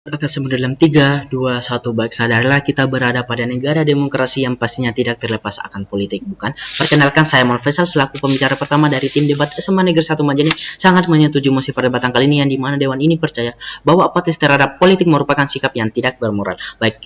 Akan sembuh dalam 3, 2, 1. Baik, sadarlah kita berada pada negara demokrasi yang pastinya tidak terlepas akan politik, bukan? Perkenalkan, saya Mal Faisal selaku pembicara pertama dari tim debat SMA Negeri 1 Majene. Sangat menyetujui mosi perdebatan kali ini yang dimana Dewan ini percaya bahwa apatis terhadap politik merupakan sikap yang tidak bermoral. Baik,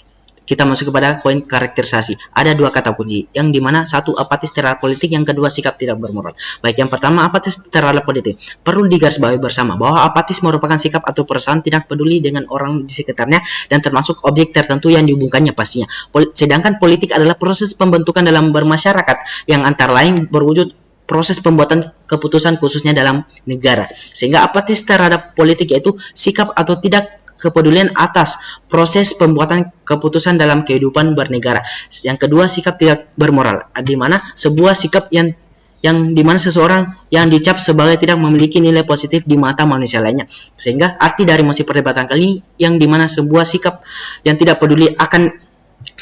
kita masuk kepada poin karakterisasi. Ada dua kata kunci, yang dimana satu apatis terhadap politik, yang kedua sikap tidak bermoral. Baik, yang pertama apatis terhadap politik. Perlu digarisbawahi bersama bahwa apatis merupakan sikap atau perasaan tidak peduli dengan orang di sekitarnya dan termasuk objek tertentu yang dihubungkannya pastinya. Sedangkan politik adalah proses pembentukan dalam bermasyarakat yang antara lain berwujud proses pembuatan keputusan khususnya dalam negara. Sehingga apatis terhadap politik yaitu sikap atau tidak kepedulian atas proses pembuatan keputusan dalam kehidupan bernegara. Yang kedua, sikap tidak bermoral, di mana sebuah sikap yang dimana seseorang yang dicap sebagai tidak memiliki nilai positif di mata manusia lainnya. Sehingga arti dari mosi perdebatan kali ini yang dimana sebuah sikap yang tidak peduli akan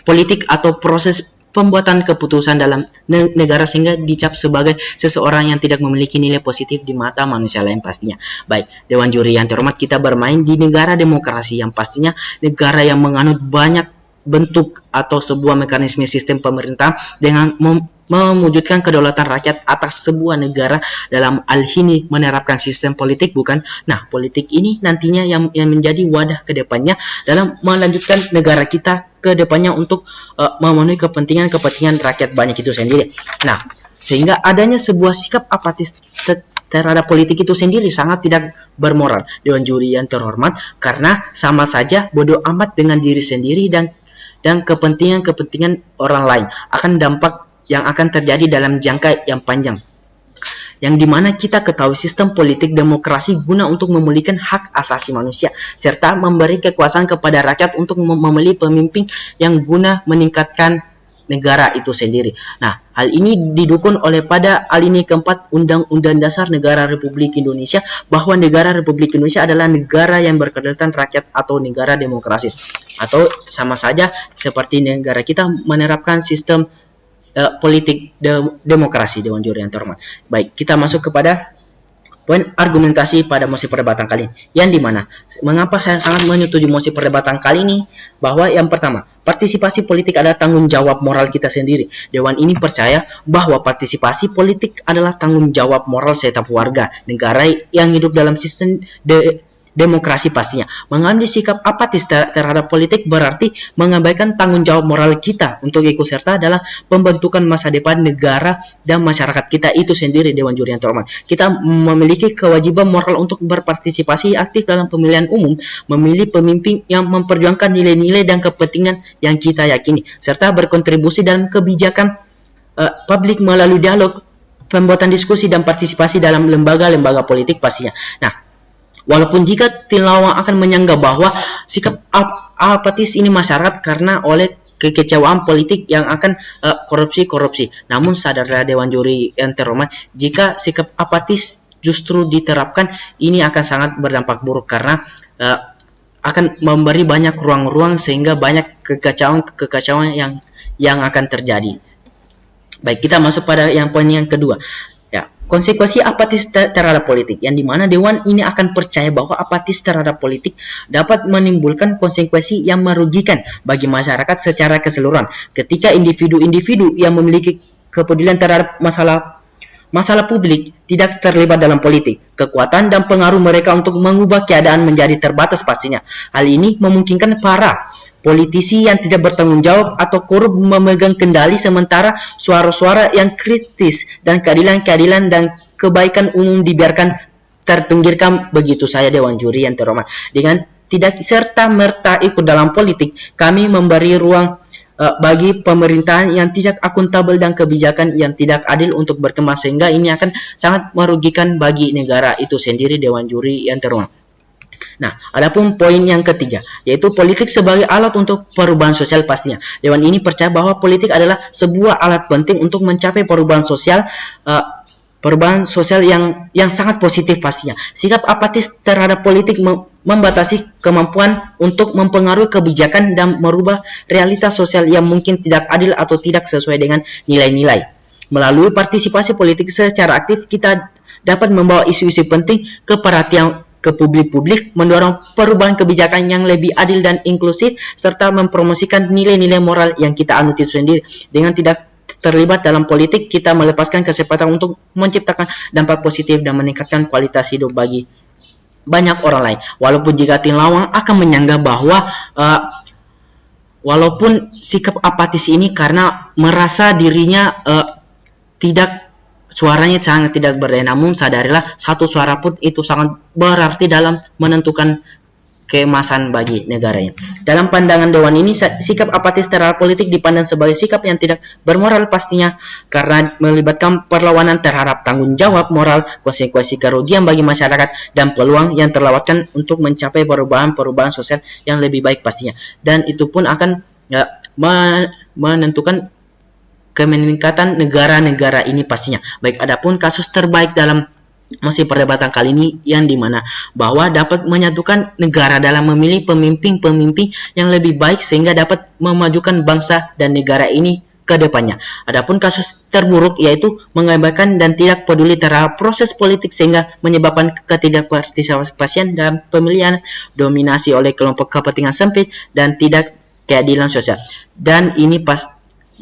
politik atau proses pembuatan keputusan dalam negara sehingga dicap sebagai seseorang yang tidak memiliki nilai positif di mata manusia lain pastinya. Baik, Dewan Juri yang terhormat, kita bermain di negara demokrasi yang pastinya negara yang menganut banyak bentuk atau sebuah mekanisme sistem pemerintah dengan mewujudkan kedaulatan rakyat atas sebuah negara dalam hal ini menerapkan sistem politik, bukan? Nah, politik ini nantinya yang menjadi wadah ke depannya dalam melanjutkan negara kita ke depannya untuk memenuhi kepentingan rakyat banyak itu sendiri. Nah, sehingga adanya sebuah sikap apatis terhadap politik itu sendiri sangat tidak bermoral, Dewan Juri yang terhormat, karena sama saja bodoh amat dengan diri sendiri dan kepentingan orang lain akan dampak yang akan terjadi dalam jangka yang panjang, yang dimana kita ketahui sistem politik demokrasi guna untuk memulihkan hak asasi manusia serta memberi kekuasaan kepada rakyat untuk memilih pemimpin yang guna meningkatkan negara itu sendiri. Nah, hal ini didukung oleh pada alinea keempat Undang-Undang Dasar Negara Republik Indonesia bahwa negara Republik Indonesia adalah negara yang berkedaulatan rakyat atau negara demokrasi, atau sama saja seperti negara kita menerapkan sistem politik demokrasi, Dewan Juri yang terhormat. Baik, kita masuk kepada poin argumentasi pada mosi perdebatan kali ini, yang dimana mengapa saya sangat menyetujui mosi perdebatan kali ini, bahwa yang pertama, partisipasi politik adalah tanggung jawab moral kita sendiri. Dewan ini percaya bahwa partisipasi politik adalah tanggung jawab moral setiap warga negara yang hidup dalam sistem demokrasi pastinya. Mengambil sikap apatis terhadap politik berarti mengabaikan tanggung jawab moral kita untuk ikut serta dalam pembentukan masa depan negara dan masyarakat kita itu sendiri, Dewan Juri yang terhormat. Kita memiliki kewajiban moral untuk berpartisipasi aktif dalam pemilihan umum, memilih pemimpin yang memperjuangkan nilai-nilai dan kepentingan yang kita yakini, serta berkontribusi dalam kebijakan publik melalui dialog, pembuatan diskusi dan partisipasi dalam lembaga-lembaga politik pastinya. Nah, walaupun jika tilawah akan menyanggah bahwa sikap apatis ini masyarakat karena oleh kekecewaan politik yang akan korupsi, namun sadarlah Dewan Juri yang terhormat, jika sikap apatis justru diterapkan, ini akan sangat berdampak buruk karena akan memberi banyak ruang-ruang sehingga banyak kekacauan yang akan terjadi. Baik, kita masuk pada yang poin yang kedua. Konsekuensi apatis terhadap politik, yang dimana Dewan ini akan percaya bahwa apatis terhadap politik dapat menimbulkan konsekuensi yang merugikan bagi masyarakat secara keseluruhan ketika individu-individu yang memiliki kepedulian terhadap masalah publik tidak terlibat dalam politik. Kekuatan dan pengaruh mereka untuk mengubah keadaan menjadi terbatas pastinya. Hal ini memungkinkan para politisi yang tidak bertanggung jawab atau korup memegang kendali, sementara suara-suara yang kritis dan keadilan dan kebaikan umum dibiarkan terpinggirkan begitu saja, Dewan Juri yang terhormat. Dengan tidak serta-merta ikut dalam politik, kami memberi ruang bagi pemerintahan yang tidak akuntabel dan kebijakan yang tidak adil untuk berkembang, sehingga ini akan sangat merugikan bagi negara itu sendiri, Dewan Juri yang terhormat. Nah, adapun poin yang ketiga, yaitu politik sebagai alat untuk perubahan sosial pastinya. Dewan ini percaya bahwa politik adalah sebuah alat penting untuk mencapai perubahan sosial yang sangat positif pastinya. Sikap apatis terhadap politik membatasi kemampuan untuk mempengaruhi kebijakan dan merubah realitas sosial yang mungkin tidak adil atau tidak sesuai dengan nilai-nilai. Melalui partisipasi politik secara aktif, kita dapat membawa isu-isu penting ke ke publik, mendorong perubahan kebijakan yang lebih adil dan inklusif, serta mempromosikan nilai-nilai moral yang kita anut itu sendiri. Dengan tidak terlibat dalam politik, kita melepaskan kesempatan untuk menciptakan dampak positif dan meningkatkan kualitas hidup bagi banyak orang lain. Walaupun jika Tin Lawang akan menyanggah bahwa walaupun sikap apatis ini karena merasa dirinya tidak, suaranya sangat tidak berdaya, namun sadarilah satu suara pun itu sangat berarti dalam menentukan keemasan bagi negaranya. Dalam pandangan Dewan ini, sikap apatis terhadap politik dipandang sebagai sikap yang tidak bermoral pastinya karena melibatkan perlawanan terhadap tanggung jawab moral, konsekuensi kerugian bagi masyarakat, dan peluang yang terlewatkan untuk mencapai perubahan sosial yang lebih baik pastinya. Dan itu pun akan menentukan kemeningkatan negara-negara ini pastinya. Baik, adapun kasus terbaik dalam masih perdebatan kali ini yang dimana bahwa dapat menyatukan negara dalam memilih pemimpin-pemimpin yang lebih baik sehingga dapat memajukan bangsa dan negara ini ke depannya. Adapun kasus terburuk yaitu mengabaikan dan tidak peduli terhadap proses politik sehingga menyebabkan ketidakpartisipasian dalam pemilihan, dominasi oleh kelompok kepentingan sempit, dan tidak keadilan sosial. Dan ini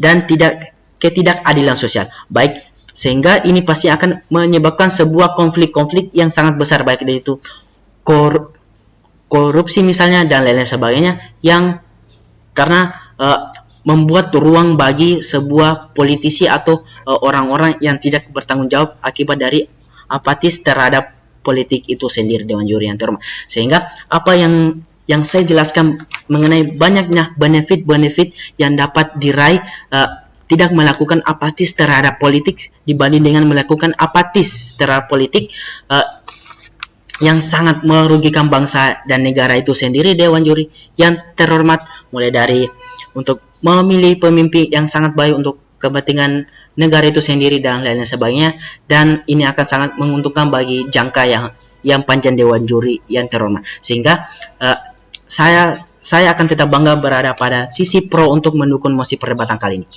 tidak ketidakadilan sosial. Baik, sehingga ini pasti akan menyebabkan sebuah konflik-konflik yang sangat besar, baik itu korupsi misalnya dan lain-lain sebagainya, yang karena membuat ruang bagi sebuah politisi atau orang-orang yang tidak bertanggung jawab akibat dari apatis terhadap politik itu sendiri, Dewan Juri yang terhormat. Sehingga apa yang saya jelaskan mengenai banyaknya benefit-benefit yang dapat diraih tidak melakukan apatis terhadap politik dibanding dengan melakukan apatis terhadap politik yang sangat merugikan bangsa dan negara itu sendiri, Dewan Juri yang terhormat, mulai dari untuk memilih pemimpin yang sangat baik untuk kepentingan negara itu sendiri dan lain-lain sebagainya, dan ini akan sangat menguntungkan bagi jangka yang panjang, Dewan Juri yang terhormat. Sehingga saya akan tetap bangga berada pada sisi pro untuk mendukung mosi perdebatan kali ini.